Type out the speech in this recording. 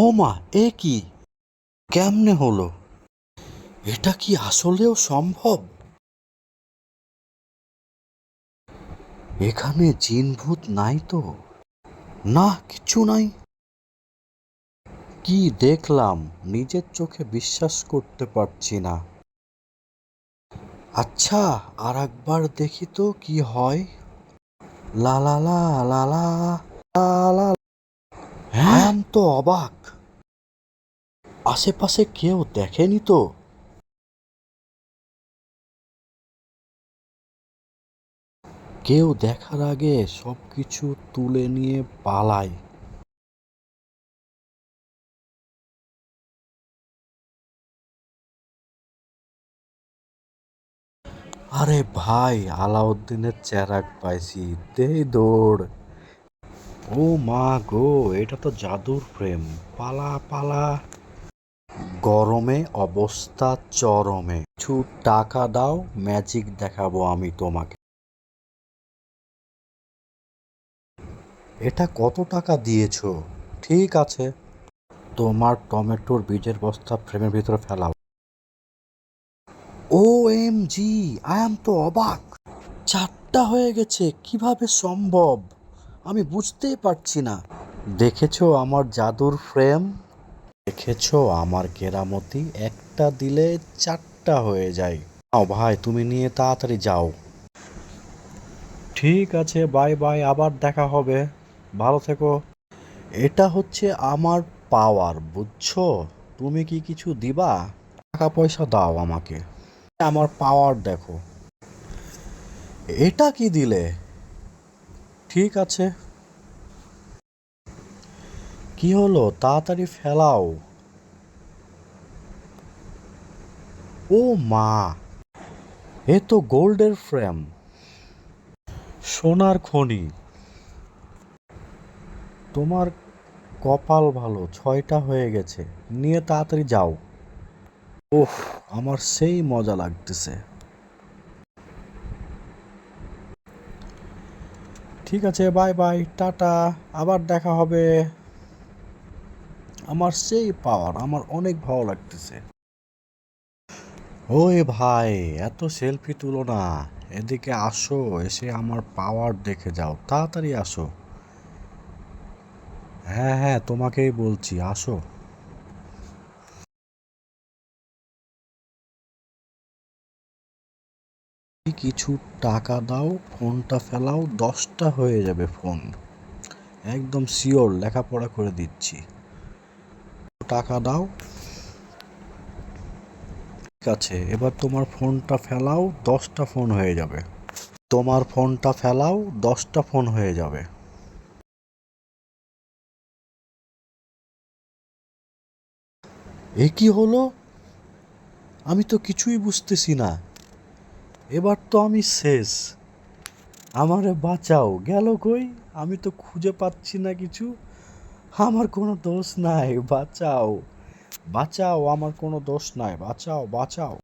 ও মা, এ কি? কেমনে হলো? এটা কি আসলেও সম্ভব? এখানে জিন ভূত নাই তো? না, কিছু নাই। কি দেখলাম নিজের চোখে বিশ্বাস করতে পারছি না। আচ্ছা, আর একবার দেখি তো কি হয়। লা লা লা লা লা লা লা। হ্যাঁ, আম তো অবাক। আশেপাশে কেউ দেখেনি তো? কেউ দেখার আগে সবকিছু তুলে নিয়ে পালায়। আরে ভাই, আলাউদ্দিনের চেরাগ পাইছি, দেই দৌড়। ও মা গো, এটা তো জাদুর ফ্রেম। পালা পালা। গরমে অবস্থা চরমে। কিছু টাকা দাও, ম্যাজিক দেখাবো আমি তোমাকে। এটা কত টাকা দিয়েছো? ঠিক আছে, তোমার টমেটোর বীজের বস্তা ফ্রেমের ভিতরে ফেলাও। ও এম জি, আই এম তো অবাক। 4টা হয়ে গেছে, কিভাবে সম্ভব? আমি বুঝতেই পারছি না। দেখেছো আমার জাদুর ফ্রেম? দেখেছো আমার কেরামতি? একটা দিলে 4টা হয়ে যায়। নাও ভাই, তুমি নিয়ে তাড়াতাড়ি যাও। ঠিক আছে, বাই বাই, আবার দেখা হবে। ভালো থেকো। এটা হচ্ছে আমার পাওয়ার, বুঝছো? তুমি কি কিছু দিবা? টাকা পয়সা দাও আমাকে। আমার পাওয়ার দেখো। এটা কি দিলে? ঠিক আছে। কি হলো, তাড়াতাড়ি ফেলাও। ও মা, এ তো গোল্ডের ফ্রেম, সোনার খনি। তোমার কপাল ভালো, 6টা হয়ে গেছে। নিয়ে তাড়াতাড়ি যাও। ওহ, আমার সেই মজা লাগতেছে। ঠিক আছে, বাই বাই, টাটা, আবার দেখা হবে। আমার সেই পাওয়ার, আমার অনেক ভালো লাগতেছে। ওই ভাই, এত সেলফি তুলো না। এদিকে আসো, এসে আমার পাওয়ার দেখে যাও, তাড়াতাড়ি আসো। হ্যাঁ হ্যাঁ, তোমাকেই বলছি, আসো। কিছু টাকা দাও, ফোনটা ফেলাও, 10টা হয়ে যাবে ফোন। একদম শিওর, লেখাপড়া করে দিচ্ছি। টাকা দাও। ঠিক আছে, এবার তোমার ফোনটা ফেলাও, 10টা ফোন হয়ে যাবে। তোমার ফোনটা ফেলাও, 10টা ফোন হয়ে যাবে। এ কি হলো? আমি তো কিছুই বুঝতেছি না। এবার তো আমি শেষ। আমারে বাঁচাও, গেল কই? আমি তো খুঁজে পাচ্ছি না কিছু। আমার কোনো দোষ নাই, বাঁচাও। বাঁচাও, আমার কোনো দোষ নাই, বাঁচাও বাঁচাও।